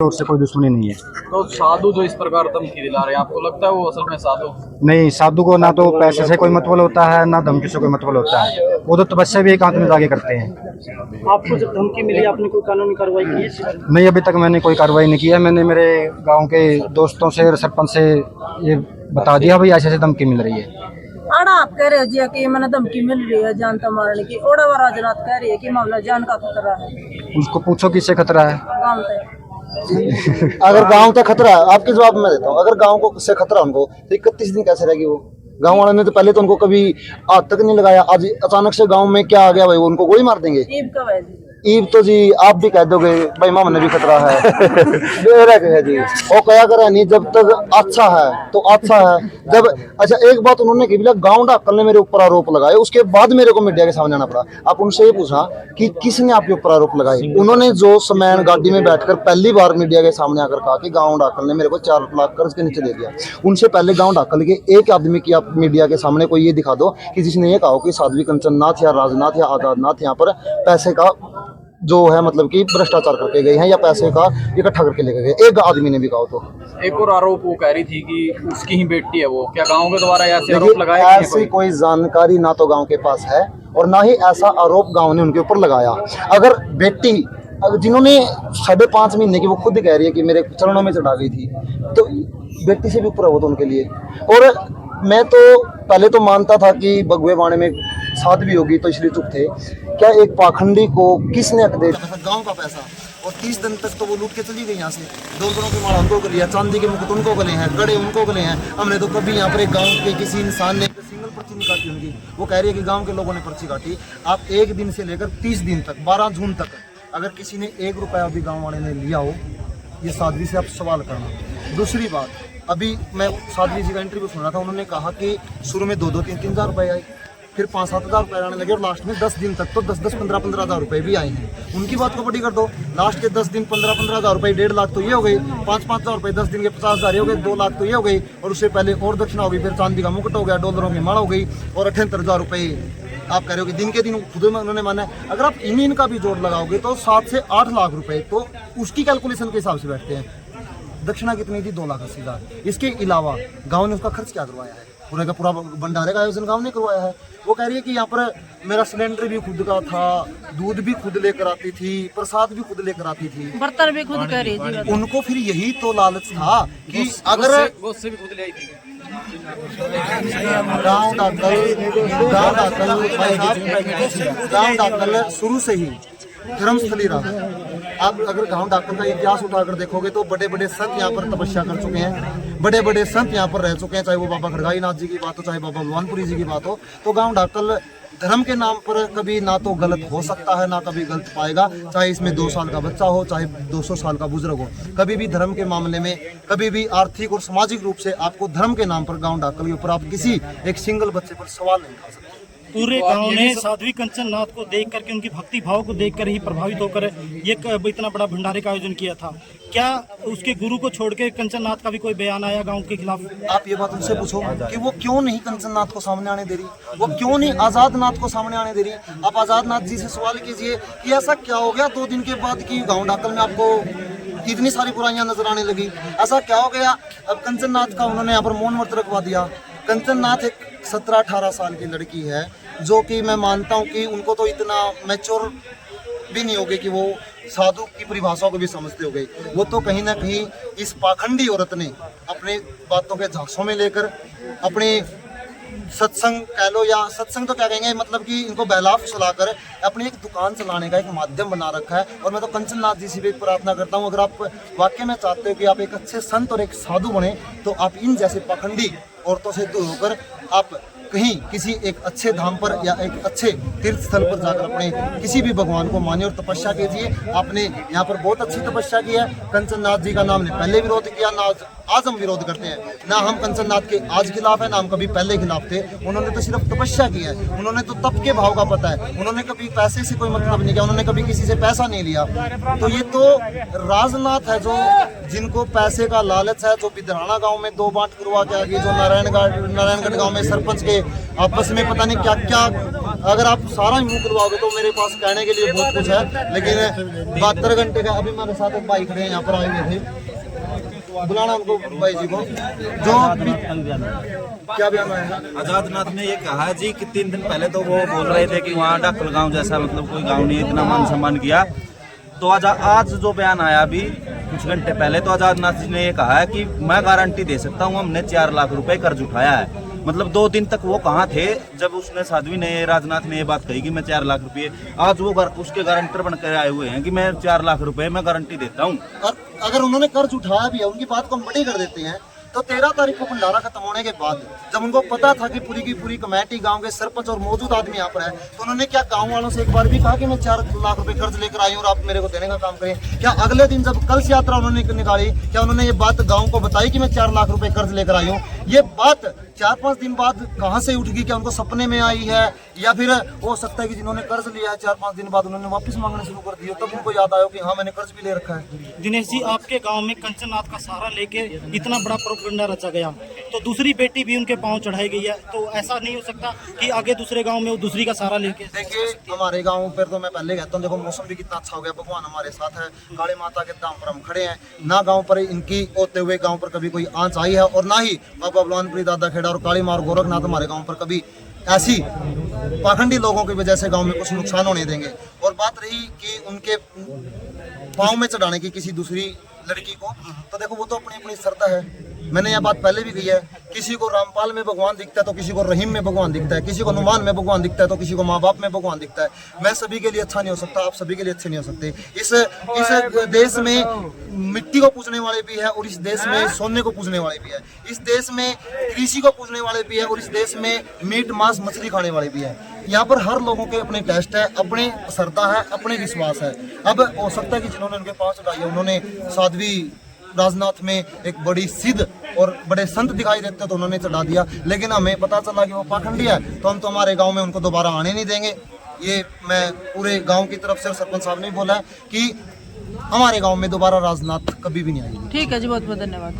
और से कोई दुश्मनी नहीं है। तो साधु जो इस प्रकार धमकी दिला रहे हैं, आपको लगता है वो असल में साधु? नहीं, साधु को ना तो पैसे से कोई मतलब होता है, ना धमकी से कोई मतलब होता है। वो तो तपस्या भी एकांत में जाके करते हैं। आपको जब धमकी मिली आपने कोई कानूनी कार्रवाई की है? नहीं, अभी तक मैंने कोई कार्रवाई नहीं की है। मैंने मेरे गांव के दोस्तों से और सरपंच से ये बता दिया भाई ऐसे ऐसे धमकी मिल रही है। आड़ा आप कह रहे हो जी कि मैंने धमकी मिल रही है जान तो मारने की। ओड़ा व राजनाथ कह रही है कि मामला जान का खतरा है। उसको पूछो किससे खतरा है। गाँव से अगर गांव का खतरा है, आपके जवाब में देता हूँ, अगर गांव को से खतरा उनको तो 31 दिन कैसे रहेगी वो? गांव वालों ने तो पहले तो उनको कभी हाथ तक नहीं लगाया, आज अचानक से गांव में क्या आ गया भाई, वो उनको गोली मार देंगे। ईब कब है जी? ईब तो जी आप भी कह दोगे भाई मामा ने भी खतरा है। मेरा क्या है जी, वो क्या करे नहीं, जब तक अच्छा है तो अच्छा है। जब अच्छा एक बात उन्होंने की गांव ढाकल ने मेरे ऊपर आरोप लगाए, उसके बाद मेरे को मीडिया के सामने आना पड़ा। आप उनसे ये पूछा कि किसने आपके ऊपर आरोप लगाए, उन्होंने जो समैन गाड़ी में बैठकर पहली बार मीडिया के सामने आकर कहा कि गांव ढाकल ने मेरे को 4 लाख कर्ज के नीचे दे दिया। उनसे पहले गांव ढाकल के एक आदमी की आप मीडिया के सामने कोई ये दिखा दो कि जिसने ये कहा कि साध्वी कंचन नाथ या राजनाथ या आजाद नाथ यहाँ पर पैसे का जो है मतलब कि भ्रष्टाचार करके गए हैं या पैसे का इकट्ठा करके लेके गए, एक आदमी ने भी कहा। तो एक और आरोप वो कह रही थी कि उसकी ही बेटी है वो, क्या गांव के द्वारा ऐसे आरोप देखिए लगाए? ऐसी कोई जानकारी ना तो गांव के पास है और ना ही ऐसा आरोप गांव ने उनके ऊपर लगाया। अगर बेटी जिन्होंने 5.5 महीने की वो खुद कह रही है कि मेरे चरणों में चढ़ा गई थी, तो बेटी से भी ऊपर हो तो उनके लिए। और मैं तो पहले तो मानता था कि भगवे बाणे में साध्वी होगी तो इसलिए चुप थे। क्या एक पाखंडी को किसने हक दे गांव का पैसा, और 30 दिन तक तो वो लूट के चली गई यहाँ से। डोंगरों की माला उनको गली है, चांदी के मुकुट उनको गले हैं, कड़े उनको गले हैं। हमने तो कभी यहाँ पर एक गांव के किसी इंसान ने सिंगल पर्ची नहीं काटी उनकी। वो कह रही है कि गांव के लोगों ने पर्ची काटी। आप 1 दिन से लेकर 30 दिन तक 12 जून तक अगर किसी ने 1 रुपया अभी गाँव वाले ने लिया हो, ये साध्वी से आप सवाल करना। दूसरी बात, अभी मैं साध्वी जी का इंटरव्यू सुन रहा था, उन्होंने कहा कि शुरू में 2-2, 3-3 हज़ार रुपये आए, फिर 5-7 हज़ार रुपये आने लगे और लास्ट में 10 दिन तक तो 10-10, 15-15 हज़ार रुपये भी आए हैं। उनकी बात को बड़ी कर दो, लास्ट के 10 दिन 15-15 हज़ार रुपये, 1.5 लाख तो ये हो गई, 5-5 हज़ार रुपये 10 दिन के 50 हज़ार हो गए, 2 लाख तो ये हो गई। और उससे पहले और दक्षिणा हो गई, फिर चांदी का मुकुट हो गया, डॉलरों की माला हो गई, और 78 हज़ार रुपये आप कह रहे हो कि दिन के दिन खुद में उन्होंने माना है। अगर आप इनका भी जोड़ लगाओगे तो 7 से 8 लाख रुपए तो उसकी कैलकुलेशन के हिसाब से बैठते हैं। दक्षिणा कितनी थी? 2,80,000। इसके अलावा गांव ने उसका खर्च क्या करवाया है? पूरे का पूरा भंडारे का आयोजन गांव ने करवाया है। वो कह रही है कि यहाँ पर मेरा सिलेंडर भी खुद का था, दूध भी खुद लेकर आती थी, प्रसाद भी खुद लेकर आती थी, बर्तन भी खुद कह रही थी। उनको फिर यही तो लालच था कि अगर उससे भी खुद ले आई थी। गांव दाखिल शुरू से ही धर्मस्थली रहा। आप अगर गांव दाखिल का इतिहास उठाकर देखोगे तो बड़े बड़े संत यहाँ पर तपस्या कर चुके हैं, बड़े बड़े संत यहाँ पर रह चुके हैं, चाहे वो बाबा खड़गाई नाथ जी की बात हो, चाहे बाबा बलवानपुरी जी की बात हो। तो गांव दाखिल धर्म के नाम पर कभी ना तो गलत हो सकता है, ना कभी गलत पाएगा, चाहे इसमें 2 साल का बच्चा हो, चाहे 200 साल का बुजुर्ग हो। कभी भी धर्म के मामले में, कभी भी आर्थिक और सामाजिक रूप से आपको धर्म के नाम पर गांव दाखिल के ऊपर आप किसी एक सिंगल बच्चे पर सवाल नहीं उठा सकते। पूरे गांव ने साध्वी कंचन नाथ को देख करके, उनकी भक्ति भाव को देख ही प्रभावित होकर ये इतना बड़ा भंडारे का आयोजन किया था। क्या उसके गुरु को छोड़ के कंचन नाथ का भी कोई बयान आया गांव के खिलाफ? आप ये बात उनसे पूछो कि वो क्यों नहीं कंचन नाथ को सामने आने दे रही, वो क्यों नहीं आजाद नाथ को सामने आने दे रही। आप आजाद नाथ जी से सवाल कीजिए कि ऐसा क्या हो गया 2 दिन के बाद कि गाँव दाखिल में आपको इतनी सारी बुराइयां नजर आने लगी, ऐसा क्या हो गया? अब कंचन नाथ का उन्होंने यहाँ पर मौन व्रत रखवा दिया। कंचन नाथ एक 17-18 साल की लड़की है, जो कि मैं मानता हूँ कि उनको तो इतना मैच्योर भी नहीं हो गई कि वो साधु की परिभाषाओं को भी समझते हो गए। वो तो कहीं ना कहीं इस पाखंडी औरत ने अपने बातों के झांसों में लेकर अपने सत्संग कह लो, या सत्संग तो क्या कहेंगे, मतलब कि इनको बहला फुसलाकर अपनी एक दुकान चलाने का एक माध्यम बना रखा है। और मैं तो कंचन नाथ जी से भी प्रार्थना करता हूँ, अगर आप वाकई में चाहते हो कि आप एक अच्छे संत और एक साधु बने, तो आप इन जैसे पाखंडी औरतों से दूर होकर आप कहीं किसी एक अच्छे धाम पर या एक अच्छे तीर्थ स्थल पर जाकर अपने किसी भी भगवान को मानिए और तपस्या कीजिए। आपने यहाँ पर बहुत अच्छी तपस्या की है। कंचन नाथ जी का नाम ने पहले विरोध किया, ना आज हम विरोध करते हैं, ना हम कंचन नाथ के आज खिलाफ है, ना हम कभी पहले खिलाफ थे। उन्होंने तो सिर्फ तपस्या की है, उन्होंने तो तप के भाव का पता है, उन्होंने कभी पैसे से कोई मतलब नहीं किया, उन्होंने कभी किसी से पैसा नहीं लिया। तो ये तो राजनाथ है जो जिनको पैसे का लालच है, जो बिधराना गांव में 2 बांट करवा के आ गई, जो नारायणगढ़ गांव में सरपंच के आपस में पता नहीं क्या क्या अगर आप सारा ही मुंह खुलवाओगे तो मेरे पास कहने के लिए बहुत कुछ है, लेकिन 72 घंटे का अभी मेरे साथ एक भाई खड़े हैं यहाँ पर आए हुए थे, बुलाना उनको भाई जी को। जो क्या बयान आया? आजाद नाथ ने ये कहा जी कि 3 दिन पहले तो वो बोल रहे थे कि वहाँ डक्कल गांव जैसा मतलब कोई गांव नहीं, इतना मान सम्मान किया। तो आज जो बयान आया अभी कुछ घंटे पहले, तो आजाद नाथ जी ने ये कहा है कि मैं गारंटी दे सकता हूँ हमने 4 लाख रुपए कर्ज उठाया है। मतलब 2 दिन तक वो कहाँ थे जब उसने साध्वी ने राजनाथ ने ये बात कही कि मैं 4 लाख रुपए, आज वो उसके गारंटर बनकर आए हुए हैं कि मैं 4 लाख रुपए मैं गारंटी देता हूँ। और अगर उन्होंने कर्ज उठाया भी है, उनकी बात को हम बड़ी कर देते हैं, तो 13 तारीख को भंडारा खत्म होने के बाद जब उनको पता था कि पूरी की पूरी कमेटी गांव के सरपंच और मौजूद आदमी यहाँ पर है, तो उन्होंने क्या गांव वालों से एक बार भी कहा कि मैं 4 लाख रुपए कर्ज लेकर आई हूँ और आप मेरे को देने का काम करें? क्या अगले दिन जब कलश यात्रा उन्होंने निकाली, क्या उन्होंने ये बात गाँव को बताई कि मैं 4 लाख रुपए कर्ज लेकर आई हूँ? ये बात 4-5 दिन बाद कहाँ से उठ गई? क्या उनको सपने में आई है, या फिर हो सकता है कि जिन्होंने कर्ज लिया है 4-5 दिन बाद उन्होंने वापस मांगना शुरू कर दिया, तब उनको याद आया कि हाँ मैंने कर्ज भी ले रखा है। दिनेश जी, आपके गांव में कंचननाथ का सहारा लेके इतना बड़ा प्रोपेगेंडा रचा गया, तो दूसरी बेटी भी उनके पांव चढ़ाई गई है, तो ऐसा नहीं हो सकता कि आगे दूसरे गांव में वो दूसरी का सहारा लेके? देखिए हमारे गांव पर तो मैं पहले कहता हूँ, देखो मौसम भी कितना अच्छा हो गया, भगवान हमारे साथ है, काली माता के दाम पर हम खड़े हैं ना। गांव पर इनकी होते हुए गांव पर कभी कोई आंच आई है, और ना ही बाबा बलवानपुरी, दादा खेड़ा और काली मार गोरखनाथ हमारे गांव पर कभी ऐसी पाखंडी लोगों की वजह से गांव में कुछ नुकसान होने देंगे। और बात रही कि उनके पाँव में चढ़ाने की किसी दूसरी लड़की को, तो देखो वो तो अपनी अपनी श्रद्धा है। मैंने यह बात पहले भी कही है, किसी को रामपाल में भगवान दिखता है तो किसी को रहीम में भगवान दिखता है, किसी को नुमान में भगवान दिखता है तो किसी को माँ बाप में भगवान दिखता है। मैं सभी के लिए अच्छा नहीं हो सकता, आप सभी के लिए अच्छे नहीं हो सकते। इस देश में मिट्टी को पूजने वाले भी है और इस देश में सोने को पूजने वाले भी है, इस देश में कृषि को पूजने वाले भी है और इस देश में मीट मांस मछली खाने वाले भी है। यहाँ पर हर लोगों के अपने टेस्ट है, अपने श्रद्धा है, अपने विश्वास है। अब हो सकता है कि जिन्होंने उनके पास चढ़ाई है उन्होंने साध्वी राजनाथ में एक बड़ी सिद्ध और बड़े संत दिखाई देते तो उन्होंने चढ़ा दिया, लेकिन हमें पता चला कि वो पाखंडी है, तो हम तो हमारे गांव में उनको दोबारा आने नहीं देंगे। ये मैं पूरे गांव की तरफ से सरपंच साहब ने बोला है कि हमारे गांव में दोबारा राजनाथ कभी भी नहीं आएगी। ठीक है जी, बहुत बहुत धन्यवाद।